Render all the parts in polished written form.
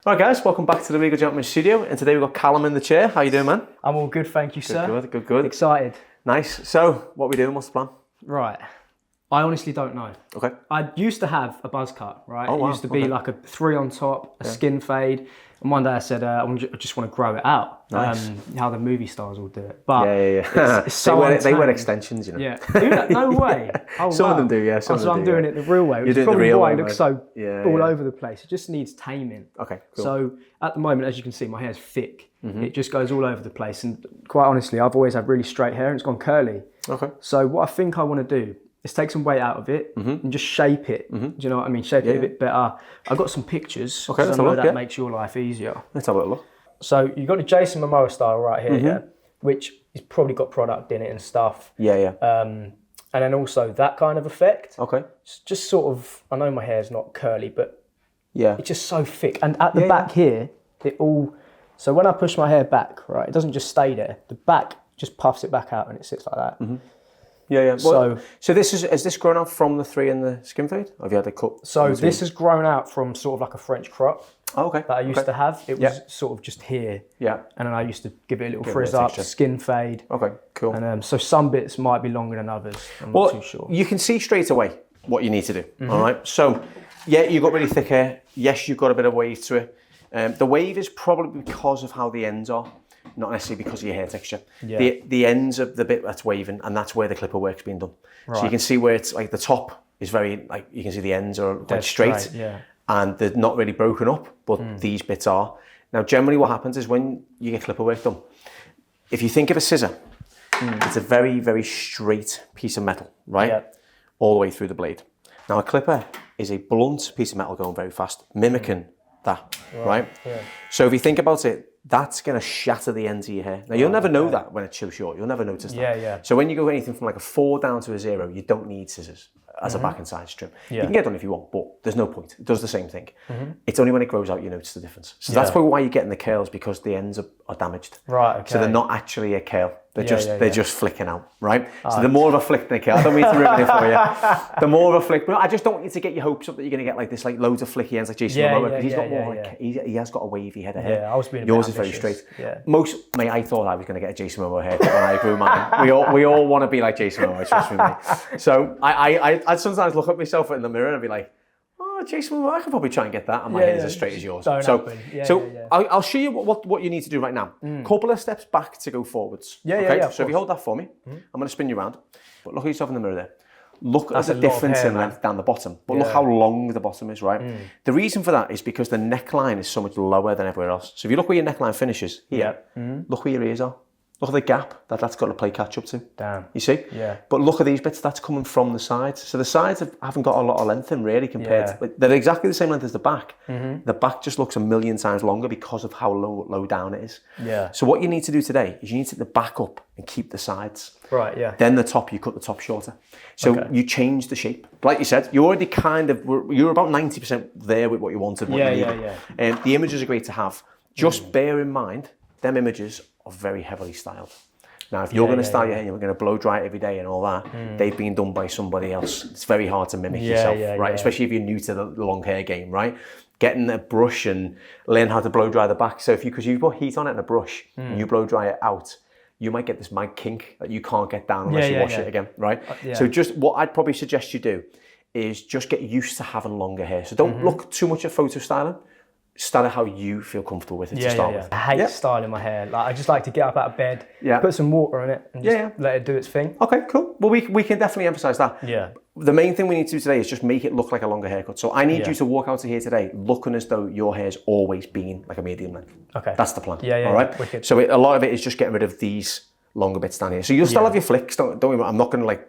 All right, guys, welcome back to the Regal Gentleman Studio, and today we've got Callum in the chair. How you doing, man? I'm all good, thank you, sir. Good. Excited. Nice. So, what are we doing? What's the plan? Right. I honestly don't know. Okay. I used to have a buzz cut, right? Oh, wow. It used to be like a 3 on top, a skin fade. And one day I said, I just want to grow it out. Nice. How the movie stars will do it. But it's they, so they wear untamed. extensions, you know. Yeah. Do that? No way. Oh, Some wow. of them do, yeah. Some of them I'm do, doing it the real way. You're doing the probably real why way, it looks right? so all over the place. It just needs taming. Okay, cool. So at the moment, as you can see, my hair's thick. Mm-hmm. It just goes all over the place. And quite honestly, I've always had really straight hair and it's gone curly. Okay. So what I think I want to do is take some weight out of it and just shape it. Do you know what I mean? Shape it a bit better. I've got some pictures. Okay, I know that makes your life easier. Let's have a look. So you've got the Jason Momoa style right here, yeah, which has probably got product in it and stuff. Yeah. And then also that kind of effect. Okay. It's just sort of, I know my hair's not curly, but Yeah. it's just so thick. And at the back here, so when I push my hair back, right, it doesn't just stay there. The back just puffs it back out and it sits like that. Yeah. So has this grown out from the 3 and the skin fade? Or have you had it cut? So this has grown out from sort of like a French crop okay. that I used to have. It was sort of just here. Yeah. And then I used to give it a little frizz up, skin fade. Okay, cool. And so some bits might be longer than others. I'm not too sure. You can see straight away what you need to do, all right? So, yeah, you've got really thick hair. Yes, you've got a bit of wave to it. The wave is probably because of how the ends are, not necessarily because of your hair texture. Yeah. The ends of the bit that's waving, and that's where the clipper work's being done. Right. So you can see where it's like the top is very, like you can see the ends are quite straight, and they're not really broken up, but these bits are. Now, generally what happens is when you get clipper work done, if you think of a scissor, it's a very, very straight piece of metal, right? Yeah. All the way through the blade. Now, a clipper is a blunt piece of metal going very fast, mimicking that, right? Yeah. So if you think about it, that's going to shatter the ends of your hair. Now, you'll never know that when it's too short. You'll never notice that. Yeah. So when you go anything from like a 4 down to a 0, you don't need scissors as a back and side trim. You can get done if you want, but there's no point. It does the same thing. It's only when it grows out you notice the difference. So that's probably why you're getting the curls, because the ends are damaged. Right, okay. So they're not actually a curl. They're just flicking out, right? So the more of a flick than a curl. I don't mean to ruin it for you. The more of a flick, but I just don't want you to get your hopes up that you're going to get like this, like loads of flicky ends like Jason Momoa, because he's got more like he has got a wavy head of hair. Yeah, I was being Yours is very straight. Yeah. I thought I was going to get a Jason Momoa haircut when I grew mine. We all want to be like Jason Momoa, trust me. So I sometimes look at myself in the mirror and I'd be like, oh, Jason Momoa, I can probably try and get that, and my hair is as straight as yours. I'll show you what you need to do right now. Couple of steps back to go forwards. So if you hold that for me, I'm going to spin you around. But look at yourself in the mirror there. Look at the difference in length down the bottom, but look how long the bottom is, right? The reason for that is because the neckline is so much lower than everywhere else. So if you look where your neckline finishes here, look where your ears are. Look at the gap that's got to play catch up to. Damn. You see? Yeah. But look at these bits, that's coming from the sides. So the sides haven't got a lot of length in really compared to, they're exactly the same length as the back. The back just looks a million times longer because of how low down it is. Yeah. So what you need to do today is you need to take the back up and keep the sides. Right, yeah. Then the top, you cut the top shorter. So you change the shape. Like you said, you already you're about 90% there with what you wanted, what you needed. And the images are great to have. Just bear in mind, them images are very heavily styled. Now, if you're going to style your hair and you're going to blow dry it every day and all that, they've been done by somebody else. It's very hard to mimic yourself, right? Especially if you're new to the long hair game, right? Getting a brush and learn how to blow dry the back. So because you put heat on it and a brush and you blow dry it out, you might get this mad kink that you can't get down unless you wash it again, right? So just what I'd probably suggest you do is just get used to having longer hair. So don't look too much at photo styling. Style it how you feel comfortable with it to start with. I hate styling my hair. Like I just like to get up out of bed, put some water in it, and just let it do its thing. Okay, cool. Well, we can definitely emphasise that. Yeah. The main thing we need to do today is just make it look like a longer haircut. So I need you to walk out of here today looking as though your hair's always been like a medium length. Okay. That's the plan. Yeah. All right. Wicked. So a lot of it is just getting rid of these longer bits down here. So you'll still have your flicks. Don't worry. I'm not going to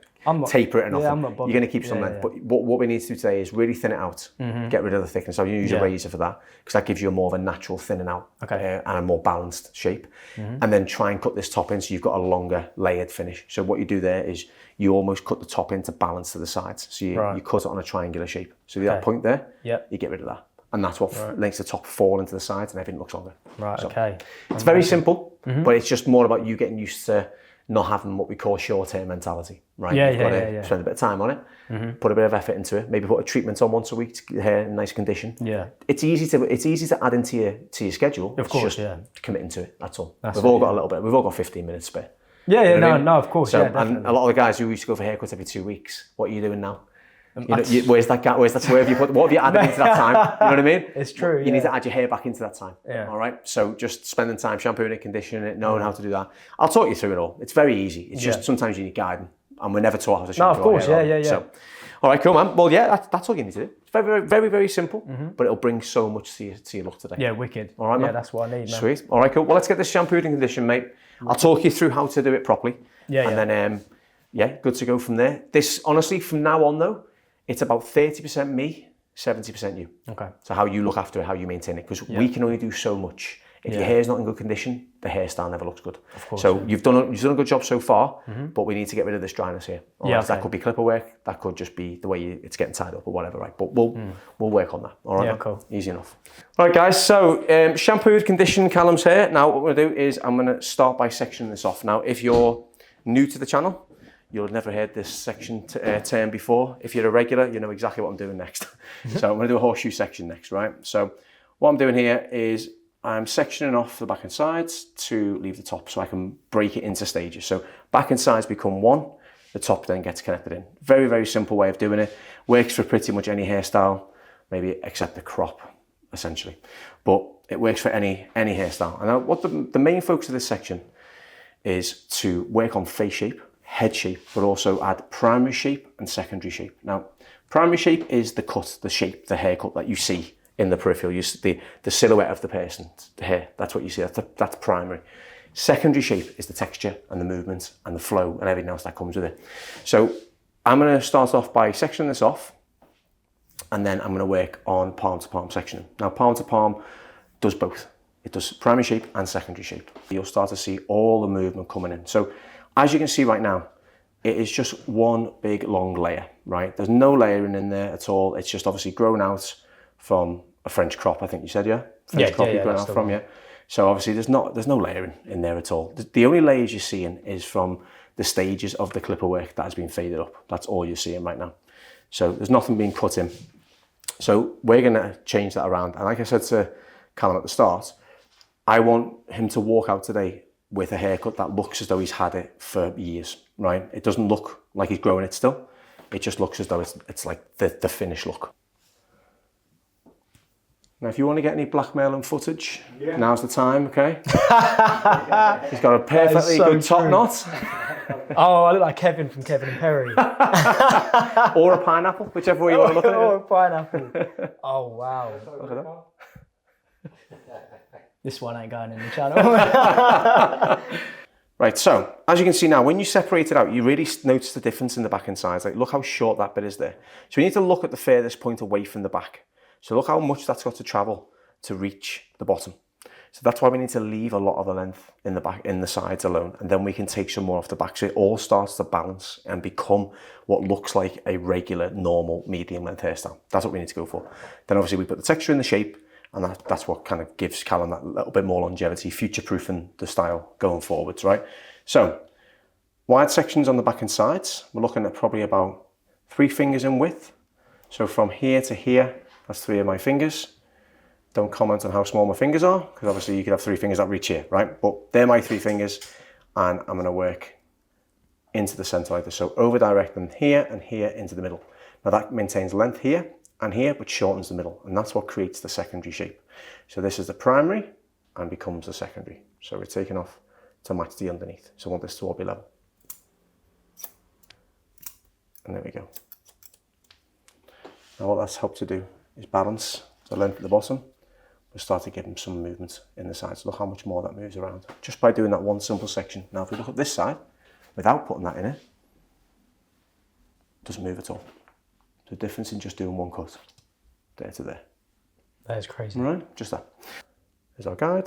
taper it or nothing. I'm not bothered. You're going to keep some length. But what we need to do today is really thin it out. Get rid of the thickness. So you use a razor for that because that gives you a more of a natural thinning out and a more balanced shape. And then try and cut this top in so you've got a longer layered finish. So what you do there is you almost cut the top in to balance to the sides. So you cut it on a triangular shape. So that point there, you get rid of that. And that's what makes the top fall into the sides and everything looks longer. Right, okay. It's very simple, but it's just more about you getting used to not having what we call short-term mentality, right? Yeah, You've got to yeah. spend a bit of time on it, put a bit of effort into it, maybe put a treatment on once a week to get your hair in nice condition. Yeah. It's easy to add into your schedule. Of course, it's just yeah. committing to it, that's all. That's we've all got a little bit, we've all got 15 minutes spare. Yeah, You know what I mean? no, of course, So, yeah, definitely. and a lot of the guys who used to go for haircuts every 2 weeks, what are you doing now? Where's that gap? Where's that? Where have you put? What have you added into that time? You know what I mean? It's true. You need to add your hair back into that time. Yeah. All right. So just spending time shampooing it, conditioning it, knowing how to do that. I'll talk you through it all. It's very easy. It's just sometimes you need guiding, and we're never taught how to shampoo. No, of course. our hair, Yeah. So, all right, cool, man. Well, yeah, that's all you need to do. It's very simple, but it'll bring so much to your look today. Yeah, wicked. All right, man. Yeah, that's what I need, man. Sweet. All right, cool. Well, let's get this shampooed and conditioned, mate. I'll talk you through how to do it properly. Yeah. And then, good to go from there. This, honestly, from now on, though, it's about 30% me, 70% you. Okay. So how you look after it, how you maintain it, because we can only do so much. If your hair's not in good condition, the hairstyle never looks good. Of course. So you've done a good job so far, but we need to get rid of this dryness here. All right? That could be clipper work, that could just be the way it's getting tied up or whatever, right? But we'll work on that. All right. Yeah, cool. Easy enough. All right, guys. So shampooed, conditioned Callum's hair. Now what we're gonna do is I'm gonna start by sectioning this off. Now, if you're new to the channel, you'll have never heard this section term before. If you're a regular, you know exactly what I'm doing next. So I'm going to do a horseshoe section next, right? So what I'm doing here is I'm sectioning off the back and sides to leave the top so I can break it into stages. So back and sides become one, the top then gets connected in. Very simple way of doing it. Works for pretty much any hairstyle, maybe except the crop, essentially. But it works for any hairstyle. And what the main focus of this section is to work on face shape, head shape, but also add primary shape and secondary shape. Now, primary shape is the cut, the shape, the haircut that you see in the peripheral. You see the silhouette of the person, the hair. That's what you see. That's primary. Secondary shape is the texture and the movement and the flow and everything else that comes with it. So I'm going to start off by sectioning this off, and then I'm going to work on palm to palm sectioning. Now, palm to palm does both. It does primary shape and secondary shape. You'll start to see all the movement coming in. So as you can see right now, it is just one big long layer, right? There's no layering in there at all. It's just obviously grown out from a French crop, I think you said, yeah? French crop you've grown out from, yeah? So obviously there's no layering in there at all. The only layers you're seeing is from the stages of the clipper work that has been faded up. That's all you're seeing right now. So there's nothing being cut in. So we're gonna change that around. And like I said to Callum at the start, I want him to walk out today with a haircut that looks as though he's had it for years, right? It doesn't look like he's growing it still. It just looks as though it's like the finished look. Now, if you want to get any blackmailing footage, now's the time, okay? He's got a perfectly good top knot. Oh, I look like Kevin from Kevin and Perry. Or a pineapple, whichever way you want to look at it. Or a pineapple. Oh, wow. Look at that. This one ain't going in the channel. Right, so as you can see now, when you separate it out, you really notice the difference in the back and sides. Like, look how short that bit is there. So you need to look at the furthest point away from the back. So look how much that's got to travel to reach the bottom. So that's why we need to leave a lot of the length in the back, in the sides alone, and then we can take some more off the back. So it all starts to balance and become what looks like a regular, normal, medium length hairstyle. That's what we need to go for. Then obviously we put the texture in the shape, and that's what kind of gives Callum that little bit more longevity, future-proofing the style going forwards, right? So, wide sections on the back and sides. We're looking at probably about 3 fingers in width. So from here to here, that's 3 of my fingers. Don't comment on how small my fingers are, because obviously you could have 3 fingers that reach here, right? But they're my 3 fingers, and I'm gonna work into the center like this. So over direct them here and here into the middle. Now that maintains length here and here, but shortens the middle, and that's what creates the secondary shape. So this is the primary and becomes the secondary. So we're taking off to match the underneath. So I want this to all be level. And there we go. Now what that's helped to do is balance the length at the bottom. We'll start to give them some movement in the sides. Look how much more that moves around, just by doing that one simple section. Now if we look at this side, without putting that in it doesn't move at all. The difference in just doing one cut, there to there. That is crazy. Right, just that. There's our guide.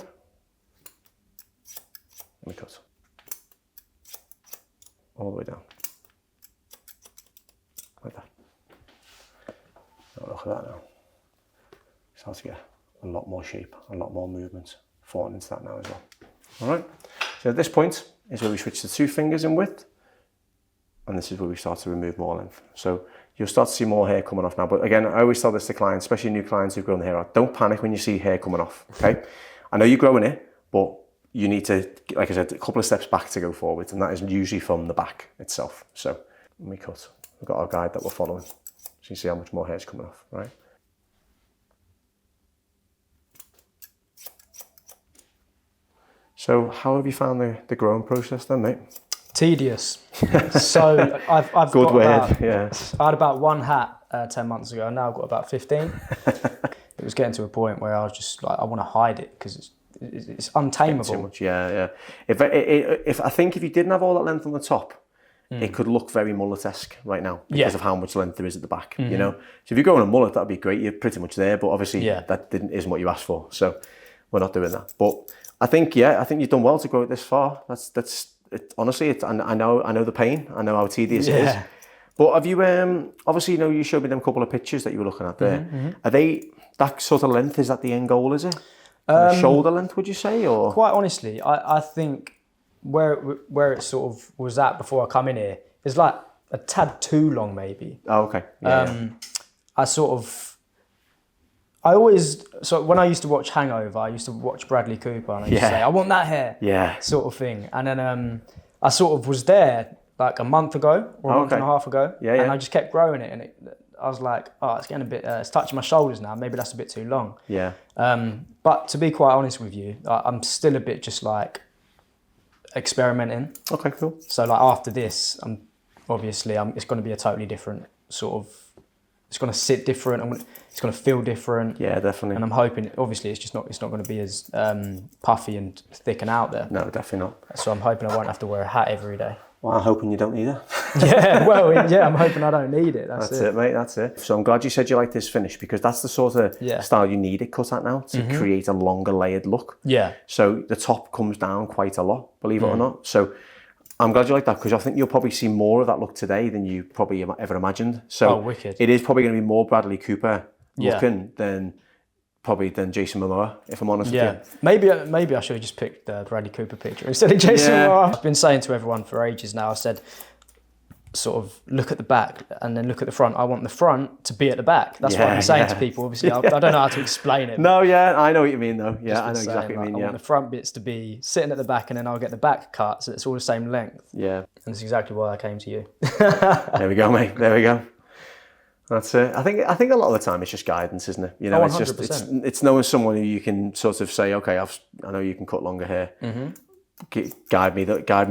And we cut. All the way down. Like that. Now look at that now. Start to get a lot more shape, a lot more movement falling into that now as well. All right. So at this point is where we switch the 2 fingers in width, and this is where we start to remove more length. So you'll start to see more hair coming off now. But again, I always tell this to clients, especially new clients who've grown the hair out, don't panic when you see hair coming off, okay? I know you're growing it, but you need to, like I said, a couple of steps back to go forward, and that is usually from the back itself. So when we cut, we've got our guide that we're following. So you see how much more hair is coming off, right? So how have you found the growing process then, mate? Tedious. So I've Good got word, about, yeah. I had about 1 hat 10 months ago, and now I've got about 15. It was getting to a point where I was just like, I want to hide it because it's untamable. Too much, yeah. If I think if you didn't have all that length on the top, it could look very mullet-esque right now because of how much length there is at the back, you know? So if you're going a mullet, that'd be great. You're pretty much there, but obviously that isn't what you asked for. So we're not doing that. But I think you've done well to grow it this far. Honestly, I know the pain. I know how tedious it is. But have you, obviously, you showed me them couple of pictures that you were looking at there. Are they, that sort of length, is that the end goal, is it? Shoulder length, would you say? Or quite honestly, I think where it sort of was at before I come in here is like a tad too long, maybe. Oh, okay. So when I used to watch Hangover, I used to watch Bradley Cooper, and I used to say, I want that hair, sort of thing. And then I sort of was there like a month ago or a month and a half ago, and I just kept growing it, and I was like, oh, it's getting a bit, it's touching my shoulders now. Maybe that's a bit too long. Yeah. But to be quite honest with you, I'm still a bit just like experimenting. Okay, cool. So like after this, it's going to be a totally different sort of. It's going to sit different. It's going to feel different. Yeah, definitely. And I'm hoping, obviously, it's not going to be as puffy and thick and out there. No, definitely not. So I'm hoping I won't have to wear a hat every day. Well, I'm hoping you don't need it. I'm hoping I don't need it. That's it, mate. That's it. So I'm glad you said you like this finish, because that's the sort of style you need it cut at now to create a longer layered look. Yeah. So the top comes down quite a lot, believe it or not. So I'm glad you like that, because I think you'll probably see more of that look today than you probably ever imagined. So wicked. It is probably going to be more Bradley Cooper looking than Jason Momoa, if I'm honest with you. Maybe I should have just picked the Bradley Cooper picture instead of Jason Momoa. I've been saying to everyone for ages now, I said, sort of look at the back and then look at the front. I want the front to be at the back. That's what I'm saying to people. Obviously, I don't know how to explain it. No, I know what you mean though. Yeah, I know exactly what you mean. I want the front bits to be sitting at the back, and then I'll get the back cut so it's all the same length. Yeah. And that's exactly why I came to you. There we go, mate. There we go. That's it. I think a lot of the time it's just guidance, isn't it? It's just it's knowing someone who you can sort of say, okay, I know you can cut longer hair. Guide me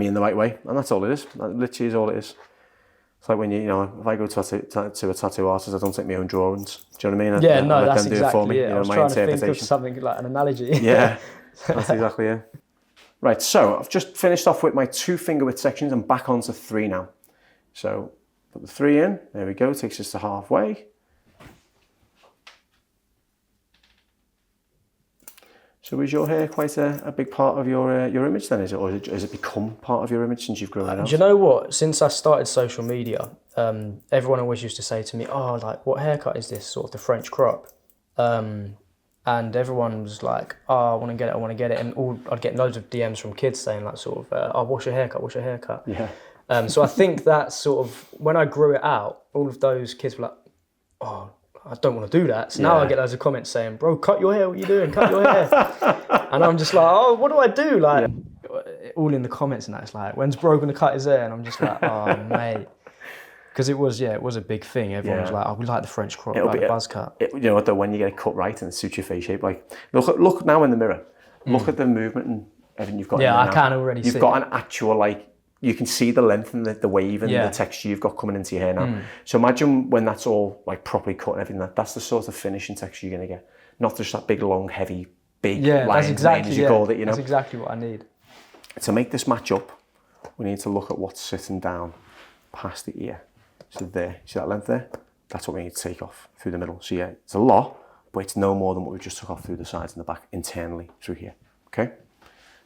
in the right way, and that's all it is. That literally is all it is. It's like when if I go to a tattoo artist, I don't take my own drawings. Do you know what I mean? That's exactly it. I was trying to think of something like an analogy. Yeah, that's exactly it. Right, so I've just finished off with my 2 finger width sections and back onto 3 now. So put the 3 in, there we go, takes us to halfway. So is your hair quite a big part of your image then, is it? Or has it become part of your image since you've grown it out? Do you know what? Since I started social media, everyone always used to say to me, oh, like, what haircut is this? Sort of the French crop. And everyone was like, oh, I want to get it. And I'd get loads of DMs from kids saying like sort of, oh, what's your haircut? Yeah. So I think that sort of, when I grew it out, all of those kids were like, oh, I don't want to do that. So now I get loads of comments saying, bro, cut your hair, what are you doing? Cut your hair. And I'm just like, oh, what do I do? Like, all in the comments and that, it's like, when's bro going to cut his hair? And I'm just like, oh, mate. Because it was a big thing. Everyone was like, oh, we like the French crop, like the buzz cut. You know what though, when you get it cut right and it suits your face shape, like, look now in the mirror. Look at the movement and everything you've got in there now. I can already see You've got an actual, like, you can see the length and the wave and the texture you've got coming into your hair now. So imagine when that's all like properly cut and everything, that's the sort of finish and texture you're going to get. Not just that big, long, heavy, big line as you called it, That's exactly what I need. To make this match up, we need to look at what's sitting down past the ear. So there, see that length there? That's what we need to take off through the middle. So it's a lot, but it's no more than what we just took off through the sides and the back internally through here, okay?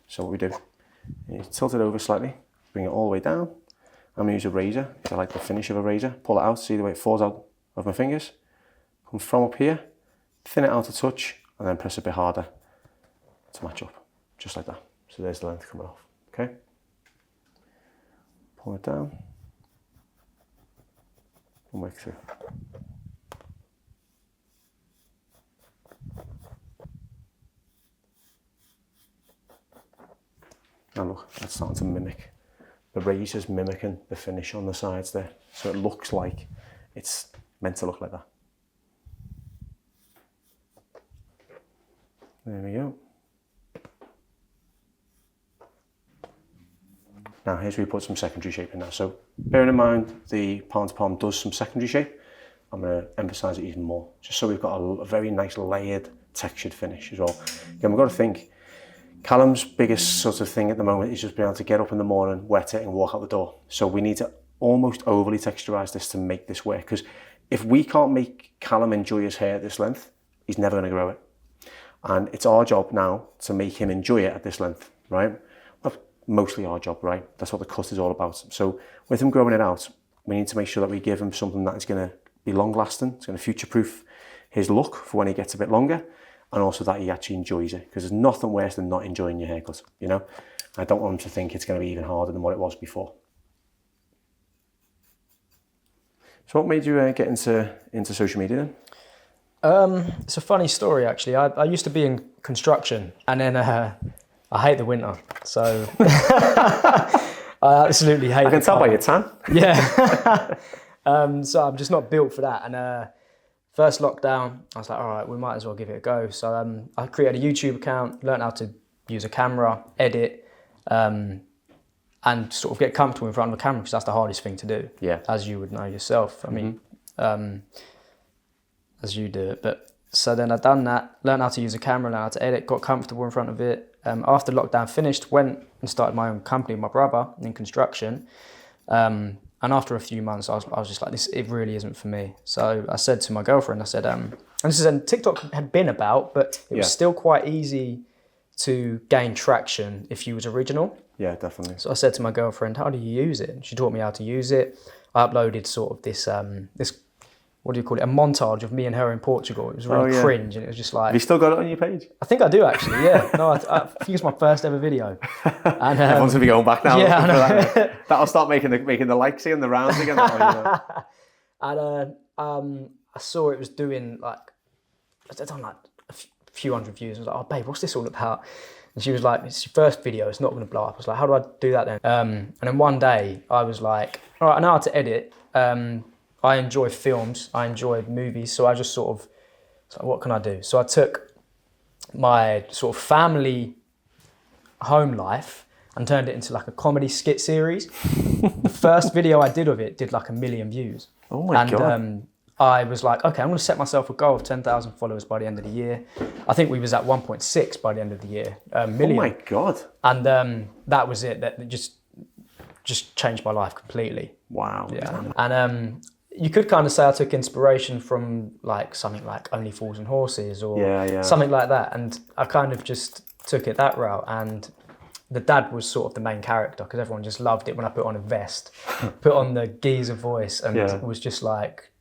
So what we do is tilt it over slightly, bring it all the way down. I'm going to use a razor, because I like the finish of a razor. Pull it out, see the way it falls out of my fingers. Come from up here, thin it out a touch, and then press a bit harder to match up, just like that. So there's the length coming off, okay? Pull it down and work through. Now look, that's starting to mimic. The razor's mimicking the finish on the sides there. So it looks like it's meant to look like that. There we go. Now here's where we put some secondary shape in now. So bearing in mind the palm to palm does some secondary shape, I'm going to emphasise it even more, just so we've got a very nice layered textured finish as well. Again, we've got to think, Callum's biggest sort of thing at the moment is just being able to get up in the morning, wet it and walk out the door. So we need to almost overly texturise this to make this work, because if we can't make Callum enjoy his hair at this length, he's never going to grow it. And it's our job now to make him enjoy it at this length, right? Well, mostly our job, right? That's what the cut is all about. So with him growing it out, we need to make sure that we give him something that is going to be long lasting. It's going to future-proof his look for when he gets a bit longer, and also that he actually enjoys it, because there's nothing worse than not enjoying your haircut, you know? I don't want him to think it's going to be even harder than what it was before. So what made you get into social media then? It's a funny story actually. I used to be in construction, and then I hate the winter, so I absolutely hate it. I can tell by your tan. Yeah. So I'm just not built for that. And first lockdown, I was like, all right, we might as well give it a go. So I created a YouTube account, learned how to use a camera, edit, and sort of get comfortable in front of a camera, because that's the hardest thing to do. Yeah. As you would know yourself. I mean, as you do it. But so then I'd done that, learned how to use a camera, learned how to edit, got comfortable in front of it. After lockdown finished, went and started my own company with my brother in construction. And after a few months, I was just like, it really isn't for me. So I said to my girlfriend, I said, and this is when TikTok had been about, but it was still quite easy to gain traction if you was original. Yeah, definitely. So I said to my girlfriend, how do you use it? And she taught me how to use it. I uploaded sort of this, what do you call it? A montage of me and her in Portugal. It was really cringe, and it was just like... Have you still got it on your page? I think I do actually, yeah. No, I think it's my first ever video. And, everyone's going to be going back now. Yeah, that'll start making the likes and the rounds again. And I saw it was doing like, I'd done like a few hundred views. I was like, oh babe, what's this all about? And she was like, it's your first video, it's not going to blow up. I was like, how do I do that then? And then one day I was like, all right, I know how to edit. I enjoy films, I enjoy movies, so I just sort of, like, what can I do? So I took my sort of family home life and turned it into like a comedy skit series. The first video I did of it did like 1 million views. Oh my God. I was like, okay, I'm going to set myself a goal of 10,000 followers by the end of the year. I think we was at 1.6 by the end of the year. Million. Oh my God. And that was it. That just changed my life completely. Wow. Yeah. And you could kind of say I took inspiration from like something like Only Fools and Horses or something like that. And I kind of just took it that route. And the dad was sort of the main character, because everyone just loved it when I put on a vest, put on the geezer voice, and was just like,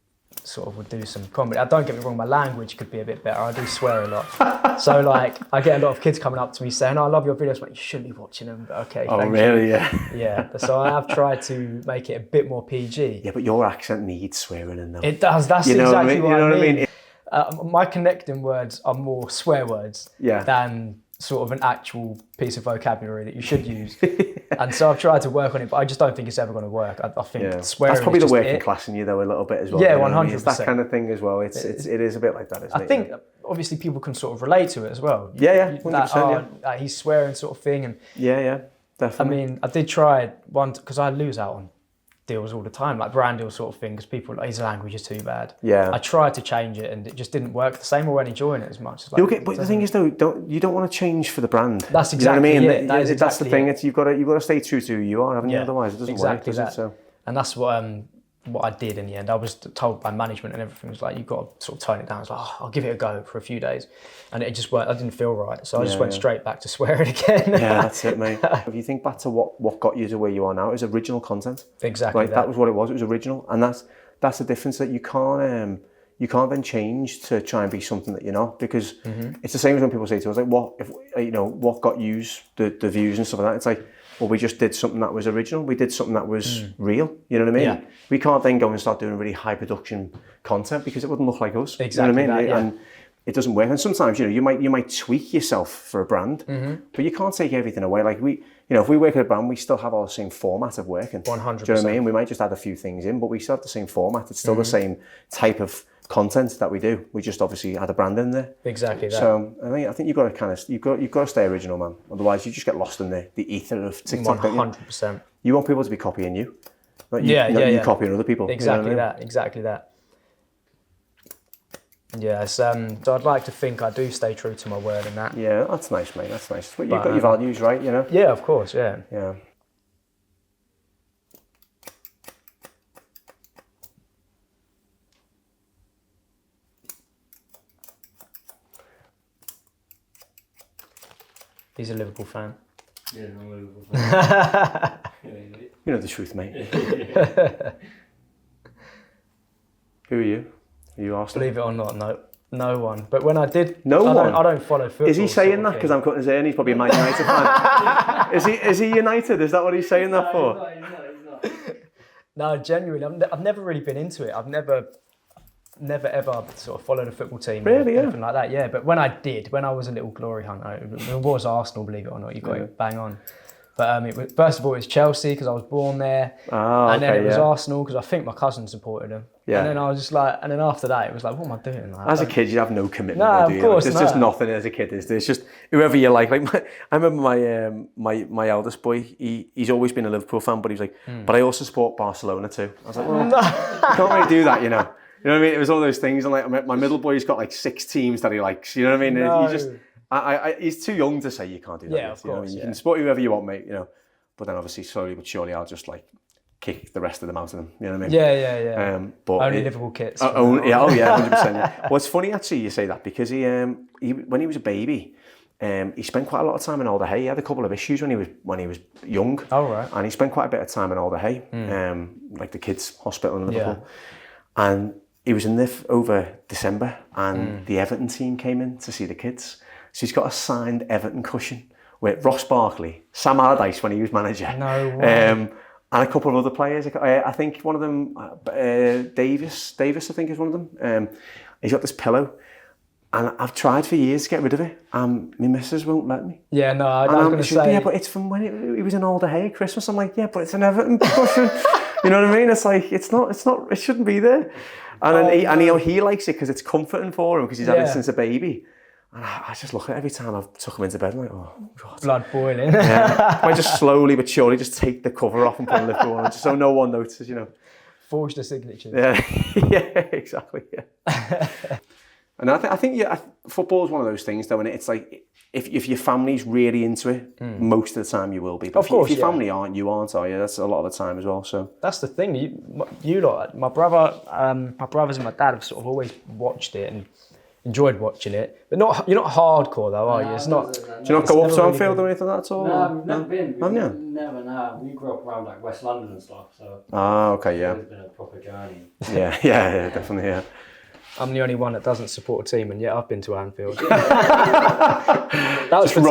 sort of would do some comedy. Don't get me wrong, my language could be a bit better. I do swear a lot. So like, I get a lot of kids coming up to me saying, oh, I love your videos, but you shouldn't be watching them. But okay, thank you. Yeah. Yeah. So I have tried to make it a bit more PG. Yeah, but your accent needs swearing in them. It does. That's exactly what I mean. My connecting words are more swear words than sort of an actual piece of vocabulary that you should use. And so I've tried to work on it, but I just don't think it's ever going to work. I think swearing that's probably the working class in you though a little bit as well. Yeah, 100%. It's that kind of thing as well. It is a bit like that, isn't it? I think obviously people can sort of relate to it as well. Yeah, 100%. He's swearing sort of thing. And yeah, definitely. I mean, I did try one, because I lose out on deals all the time, like brand deal sort of thing, because people like, his language is too bad. Yeah. I tried to change it and it just didn't work the same, or weren't enjoying it as much. Like, but the thing is though, you don't want to change for the brand. That's exactly you know what I mean? That's the thing. You've got to stay true to who you are, haven't you? Otherwise it doesn't work, does it? So. And that's what I did in the end. I was told by management and everything was like, you've got to sort of tone it down. I was like, oh, I'll give it a go for a few days. And it just worked. I didn't feel right. So I just went straight back to swearing again. Yeah, that's it, mate. If you think back to what got you to where you are now, it was original content. Exactly. Like, that was what it was. It was original. And that's the difference, that you you can't then change to try and be something that you're not, because it's the same as when people say to us, like, what got you the views and stuff like that. It's like, well, we just did something that was original. We did something that was real. You know what I mean? Yeah. We can't then go and start doing really high production content because it wouldn't look like us. Exactly. You know what I mean? That, yeah. And it doesn't work. And sometimes, you might tweak yourself for a brand, but you can't take everything away. Like if we work at a brand, we still have our same format of working. 100%. Do you know what I mean? We might just add a few things in, but we still have the same format. It's still the same type of content that we do. We just obviously add a brand in there. Exactly that. So I think you've got to you've got to stay original, man. Otherwise, you just get lost in the ether of TikTok. 100%. You want people to be copying you, not you, you copying other people. Exactly you know what I mean? Exactly that. Yes, so I'd like to think I do stay true to my word and that. Yeah, that's nice, mate. That's nice. But you've got your values, right? You know. Yeah, of course. Yeah. Yeah. He's a Liverpool fan. Yeah, I'm a Liverpool fan. You know the truth, mate. Who are you? Are you Arsenal? Believe it or not, no one. But when I did, I don't follow football. Is he saying that because I'm cutting his hair and he's probably a Man United fan? Is he United? Is that what he's saying that for? He's not. No, genuinely, I've never really been into it. I've never ever sort of followed a football team really, or anything like that. Yeah, but when I was a little glory hunter, it was Arsenal, believe it or not. You got it bang on. But it was, first of all, it was Chelsea because I was born there, and then it was Arsenal because I think my cousin supported them. Yeah. And then I was just like, and then after that, it was like, what am I doing? Like, as a kid, you have no commitment. No, do you? of course, there's just nothing as a kid. There's just whoever you like. I remember my eldest boy. He's always been a Liverpool fan, but he's like, but I also support Barcelona too. I was like, well, you can't really do that, you know. You know what I mean? It was all those things, and like my middle boy's got like 6 teams that he likes. You know what I mean? No. He's too young to say you can't do that. Yeah, of course. You can support whoever you want, mate. You know, but then obviously slowly but surely I'll just like kick the rest of them out of them. You know what I mean? Yeah. But only Liverpool kits. 100%. Yeah. Well, it's funny actually you say that because he when he was a baby. He spent quite a lot of time in Alder Hey. He had a couple of issues when he was young. Oh, right. And he spent quite a bit of time in Alder Hey, like the kids' hospital in Liverpool. Yeah. And he was in there over December, and the Everton team came in to see the kids. So he's got a signed Everton cushion with Ross Barkley, Sam Allardyce when he was manager. No way. And a couple of other players. I think one of them, Davis, I think is one of them. He's got this pillow. And I've tried for years to get rid of it. My missus won't let me. Yeah, no, I was going to say... Yeah, but it's from when he was in Alder Hey at Christmas. I'm like, yeah, but it's an Everton cushion. You know what I mean? It's like, it's not, it shouldn't be there. And then he likes it because it's comforting for him because he's had it since a baby. And I just look at it every time I've took him into bed. I'm like, oh, God. Blood boiling. Yeah. I just slowly but surely just take the cover off and put a Liverpool on just so no one notices, you know. Forge the signature. Yeah, yeah, exactly, yeah. And I think football is one of those things, though, and it's like if your family's really into it, most of the time you will be. But if your family aren't, you aren't, are you? That's a lot of the time as well. So that's the thing. You lot, my brothers and my dad have sort of always watched it and enjoyed watching it, but you're not hardcore though, are you? It's not. Do you not go up to Anfield or anything like that at all? No, I've never been. Haven't you? Never. No, we grew up around like West London and stuff, so. Ah, okay, yeah. It's been a proper journey. Yeah, definitely, yeah. I'm the only one that doesn't support a team, and yet I've been to Anfield. that was for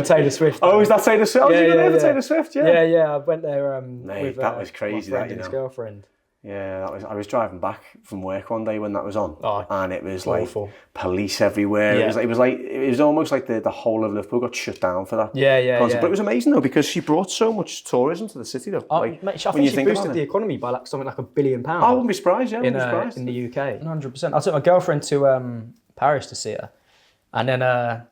Taylor Swift. Oh, is that Taylor Swift? Oh, you were there for Taylor Swift? Yeah. Yeah. I went there Mate, with that was crazy. my friend and his girlfriend. Yeah, I was driving back from work one day when that was on, and it was awful. Like police everywhere. Yeah. It was almost like the whole of Liverpool got shut down for that. Yeah. But it was amazing though because she brought so much tourism to the city though. I think she boosted the economy by like something like £1 billion. I wouldn't be surprised. Yeah, in the UK. 100%. I took my girlfriend to Paris to see her, and then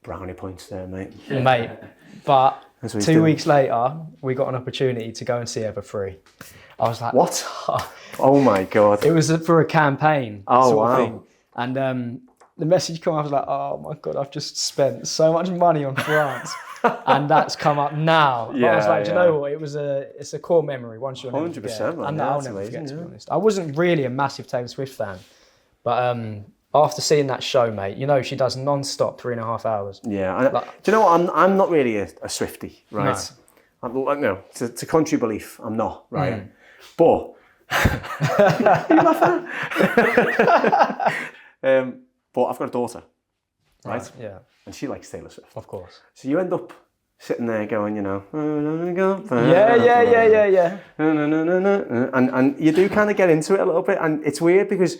brownie points there, mate. Mate, but 2 weeks later we got an opportunity to go and see her for free. I was like, what? Oh my God. It was for a campaign. Oh, wow. Thing. And the message came up, I was like, oh my God, I've just spent so much money on France. And that's come up now. But I was like, do you know what? It's a core memory once you'll never 100%, man. And I'll never forget, to be honest. I wasn't really a massive Taylor Swift fan. But after seeing that show, mate, you know, she does non-stop 3.5 hours. Yeah. Do you know what? I'm not really a Swiftie, right? No. It's a country belief. I'm not, right? But But I've got a daughter, right? Yeah. And she likes Taylor Swift. Of course. So you end up sitting there going, you know, Yeah. and you do kind of get into it a little bit, and it's weird because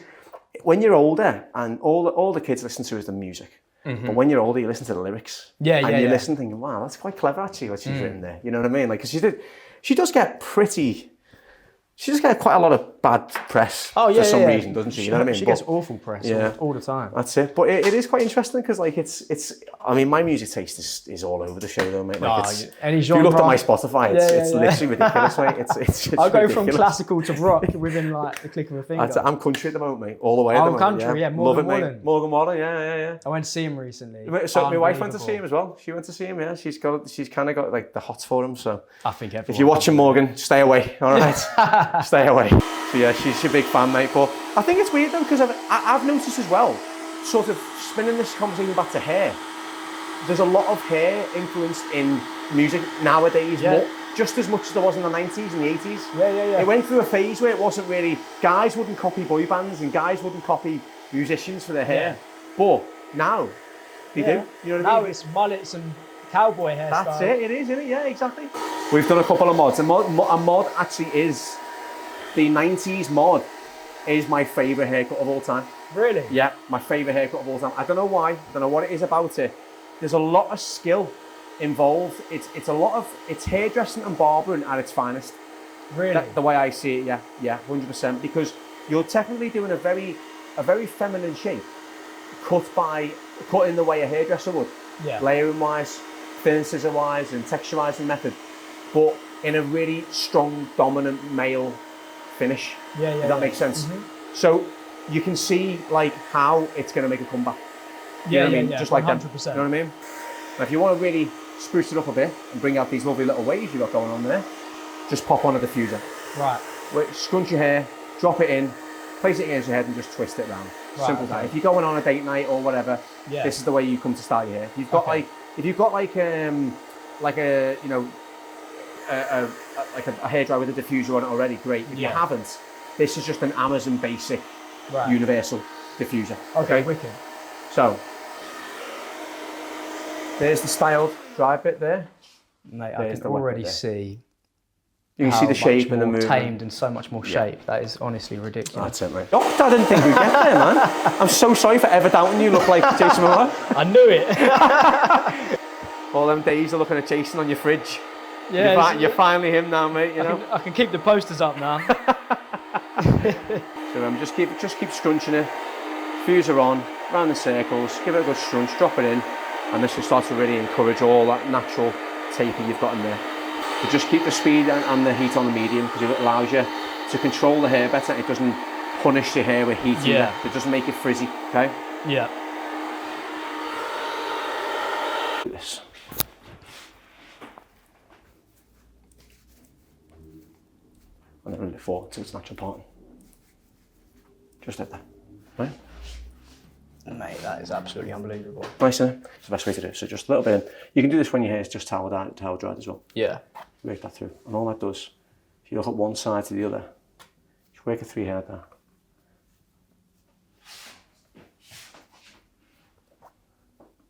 when you're older, and all the kids listen to is the music. But when you're older, you listen to the lyrics. And you listen thinking, wow, that's quite clever actually what she's written there. You know what I mean? Like, because she does get quite a lot of bad press for some reason, doesn't she? You know what I mean? She gets awful press all the time. That's it. But it is quite interesting because, like, it's. I mean, my music taste is all over the show, though, mate. Like, any if you genre, looked at my Spotify, it's literally ridiculous, mate. It's I'll go ridiculous. from classical to rock within like the click of a finger. I'm country at the moment, mate. All the way. I'm country, yeah. Morgan Love it, Wallen. mate. Morgan Wallen, yeah. I went to see him recently. So my wife went to see him as well. She went to see him, yeah. She's kind of got like the hots for him. So I think if you're watching Morgan, stay away. All right, stay away. So yeah, she's a big fan, mate. But I think it's weird though because I've noticed as well, sort of spinning this conversation back to hair. There's a lot of hair influence in music nowadays, just as much as there was in the 90s and the 80s. Yeah. It went through a phase where it wasn't really, guys wouldn't copy boy bands and guys wouldn't copy musicians for their hair. But now, they do. You know what I mean? Now it's mullets and cowboy hairstyle. That's it, isn't it? Yeah, exactly. We've done a couple of mods. A mod actually is, the 90s mod is my favourite haircut of all time. Really? Yeah, my favourite haircut of all time. I don't know why, I don't know what it is about it. There's a lot of skill involved. It's hairdressing and barbering at its finest. Really? The way I see it, yeah, 100%. Because you're technically doing a very feminine shape, cut in the way a hairdresser would. Yeah. Layering wise, thin scissor wise, and texturizing method, but in a really strong, dominant male finish. Yeah. Does that make sense? So you can see like how it's going to make a comeback. You know what I mean? Just like 100%. that. You know what I mean? Now, if you want to really spruce it up a bit and bring out these lovely little waves you've got going on there, just pop on a diffuser. Right. Scrunch your hair, drop it in, place it against your head, and just twist it around. Right, Simple as that. If you're going on a date night or whatever, this is the way you come to style your hair. If you've got like a you know a hairdryer with a diffuser on it already, great. If you haven't, this is just an Amazon basic universal diffuser. Okay, wicked. So there's the styled dry bit there. Mate, I can already see. You can see the shape and the movement. Tamed and so much more shape. That is honestly ridiculous. That's it, mate. Oh, I didn't think we'd get there, man. I'm so sorry for ever doubting you look like Jason Momoa. I knew it. All them days of looking at Jason on your fridge. Yeah, you're finally him now, mate. You know. I can keep the posters up now. So just keep scrunching it. Fuser on, round the circles. Give it a good scrunch. Drop it in, and this will start to really encourage all that natural taper you've got in there. But just keep the speed and the heat on the medium because it allows you to control the hair better. It doesn't punish your hair with heat. Yeah. It doesn't make it frizzy. Okay. Yeah. Do this. And then run it forward to its natural pattern. Just like that. Right? Mate, that is absolutely unbelievable. Nice, isn't it? It's the best way to do it. So just a little bit in. You can do this when your hair is just towel dried as well. Yeah. Work that through. And all that does, if you look at one side to the other, just work it through your hair there.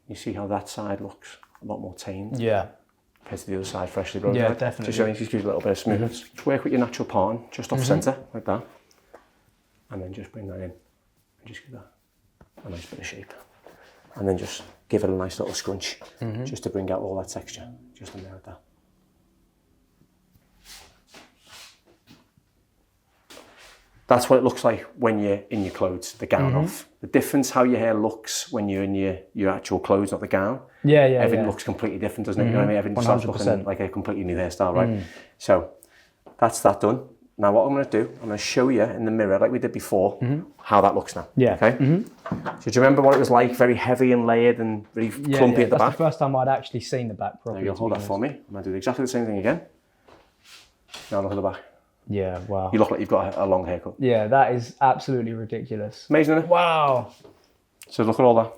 You see how that side looks a lot more tamed. Yeah. Compared to the other side, freshly blown. Yeah, right? definitely. Just showing you a little bit of smoothness. Just work with your natural pattern, just off centre, like that. And then just bring that in. And just give that a nice bit of shape. And then just give it a nice little scrunch, just to bring out all that texture, just in there like that. That's what it looks like when you're in your clothes, the gown off. The difference how your hair looks when you're in your actual clothes, not the gown. Yeah. Everything looks completely different, doesn't it? You know what I mean? Everything starts looking like a completely new hairstyle, right? So that's that done. Now what I'm going to do, I'm going to show you in the mirror, like we did before, how that looks now. Yeah. Okay? So do you remember what it was like? Very heavy and layered and really clumpy at the back? That's the first time I'd actually seen the back properly. There you go, hold that for me. I'm going to do exactly the same thing again. Now look at the back. Yeah, wow. You look like you've got a long haircut. Yeah, that is absolutely ridiculous. Amazing, isn't it? Wow. So look at all that.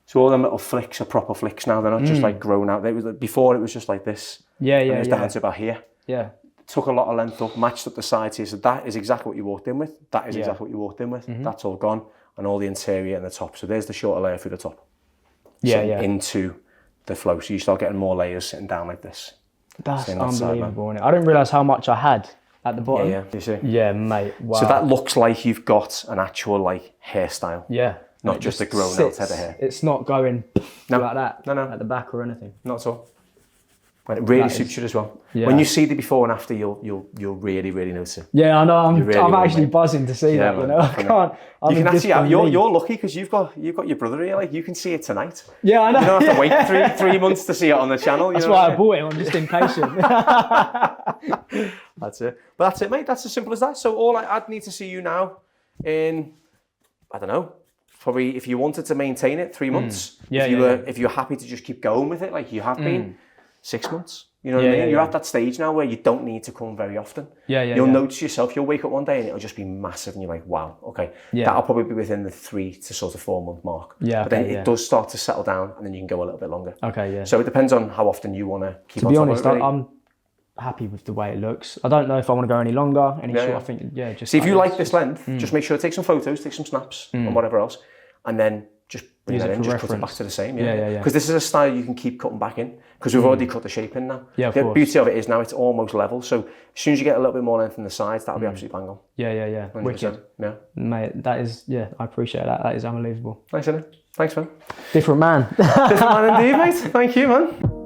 So all them little flicks are proper flicks now. They're not just like grown out. Before it was just like this. Yeah. And it was down to about here. Yeah. took a lot of length up, matched up the sides here. So that is exactly what you walked in with. That is exactly what you walked in with. That's all gone. And all the interior and the top. So there's the shorter layer through the top. Into the flow. So you start getting more layers sitting down like this. That's unbelievable, isn't it? I didn't realise how much I had at the bottom. Yeah, you see? Yeah, mate. Wow. So that looks like you've got an actual like hairstyle. Yeah. Not just a grown out head of hair. It's not going like that No. at the back or anything. Not at all. And it really suits you as well. Yeah. When you see the before and after, you'll really notice it. Yeah, I know. I'm really actually buzzing to see that. man, You know, I can't. You can actually. You're lucky because you've got your brother here. Like you can see it tonight. Yeah, I know. You don't have to wait three months to see it on the channel. That's why I bought it. I'm just impatient. That's it. But that's it, mate. That's as simple as that. So I'd need to see you now in, I don't know, probably if you wanted to maintain it, 3 months. If you were happy to just keep going with it like you have been, 6 months. You know what I mean? You're at that stage now where you don't need to come very often. You'll notice yourself, you'll wake up one day and it'll just be massive and you're like, wow, okay. That'll probably be within the 3 to sort of 4 month mark. But then it does start to settle down and then you can go a little bit longer. Okay, yeah. So it depends on how often you want to keep on To be top honest, of it, really. I'm happy with the way it looks. I don't know if I want to go any longer, any short. I think, just... See, if you like this length, just make sure to take some photos, take some snaps and whatever else, and then just bring that in, just cut it back to the same. Because this is a style you can keep cutting back in, because we've already cut the shape in now. Yeah, of the course. beauty of it is now it's almost level, so as soon as you get a little bit more length in the sides, that'll be absolutely bang on. Yeah. 100%. Wicked. Yeah. Mate, that is, I appreciate that. That is unbelievable. Nice, isn't it? Thanks, man. Different man. Different man indeed, mate. Thank you, man.